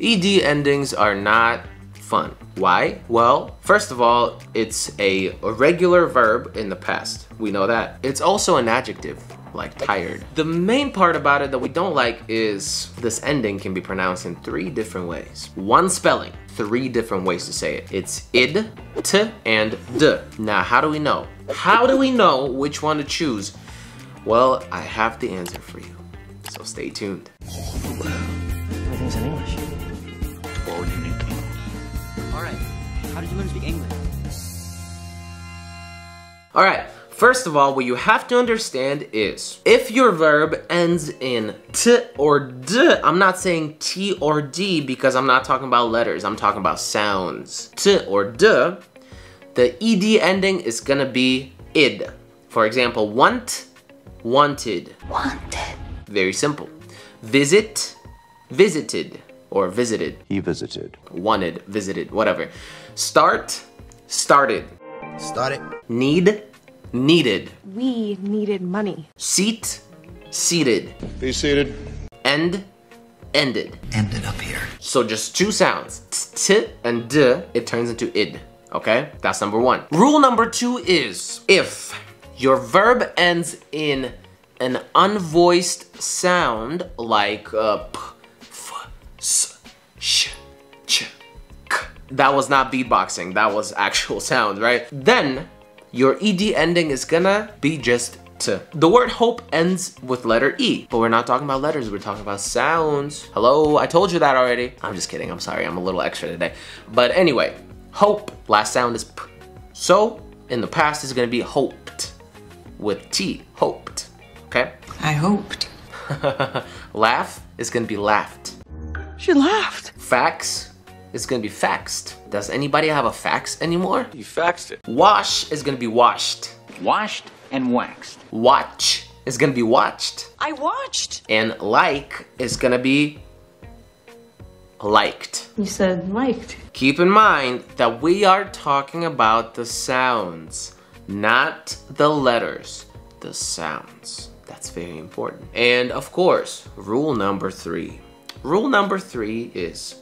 ED endings are not fun. Why? Well, first of all, it's a regular verb in the past. We know that. It's also an adjective, like tired. The main part about it that we don't like is this ending can be pronounced in 3 different ways. One spelling, 3 different ways to say it. It's id, t, and d. Now, how do we know? How do we know which one to choose? Well, I have the answer for you, so stay tuned. Everything's in English. All you need to know. All right, how did you learn to speak English? All right, first of all, what you have to understand is if your verb ends in t or d, I'm not saying t or d because I'm not talking about letters, I'm talking about sounds. T or d, the ed ending is gonna be id. For example, want, wanted. Wanted. Very simple. Visit, visited, or visited. He visited. Wanted, visited, whatever. Start, started. Started. Need, needed. We needed money. Seat, seated. Be seated. End, ended. Ended up here. So just 2 sounds, t and d, it turns into id, okay? That's number 1. Rule number 2 is if your verb ends in an unvoiced sound like p, f, s, sh, ch, k. That was not beatboxing, that was actual sound, right? Then your ed ending is gonna be just t. The word hope ends with letter E, but we're not talking about letters, we're talking about sounds. Hello, I told you that already. I'm just kidding, I'm sorry, I'm a little extra today. But anyway, hope, last sound is p. So, in the past, it's gonna be hoped with T, hoped, okay? I hoped. Laugh is gonna be laughed. She laughed. Fax is gonna be faxed. Does anybody have a fax anymore? You faxed it. Wash is gonna be washed. Washed and waxed. Watch is gonna be watched. I watched. And like is gonna be liked. You said liked. Keep in mind that we are talking about the sounds, not the letters, the sounds. That's very important. And of course, rule number 3. Rule number 3 is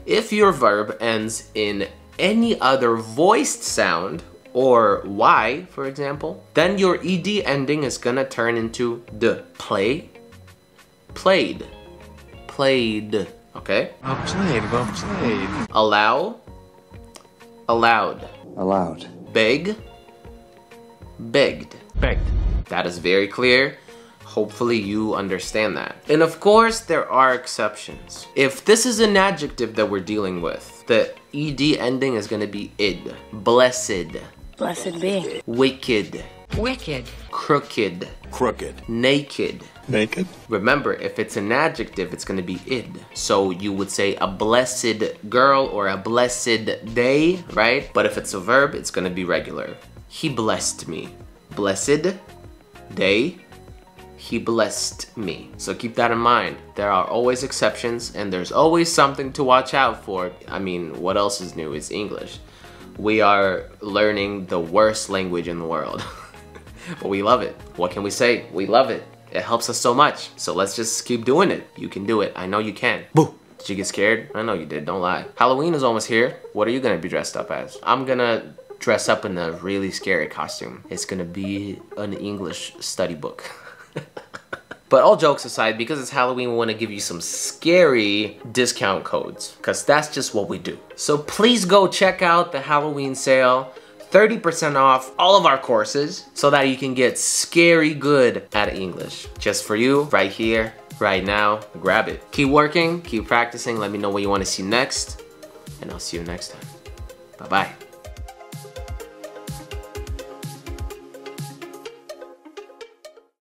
if your verb ends in any other voiced sound, or Y, for example, then your ed ending is gonna turn into d. Play, played, played, okay? Well played, well played. Allow, allowed. Allowed. Beg, begged. Begged. That is very clear. Hopefully you understand that. And of course, there are exceptions. If this is an adjective that we're dealing with, the ed ending is gonna be id. Blessed. Blessed be. Wicked. Wicked. Crooked. Crooked. Naked. Naked. Remember, if it's an adjective, it's gonna be id. So you would say a blessed girl or a blessed day, right? But if it's a verb, it's gonna be regular. He blessed me. Blessed day. He blessed me. So keep that in mind. There are always exceptions and there's always something to watch out for. I mean, what else is new? It's English. We are learning the worst language in the world. But we love it. What can we say? We love it. It helps us so much. So let's just keep doing it. You can do it. I know you can. Boo! Did you get scared? I know you did. Don't lie. Halloween is almost here. What are you gonna be dressed up as? I'm gonna dress up in a really scary costume. It's gonna be an English study book. But all jokes aside, because it's Halloween, we want to give you some scary discount codes, because that's just what we do. So please go check out the Halloween sale. 30% off all of our courses so that you can get scary good at English. Just for you, right here, right now. Grab it. Keep working, keep practicing. Let me know what you want to see next, and I'll see you next time. Bye-bye.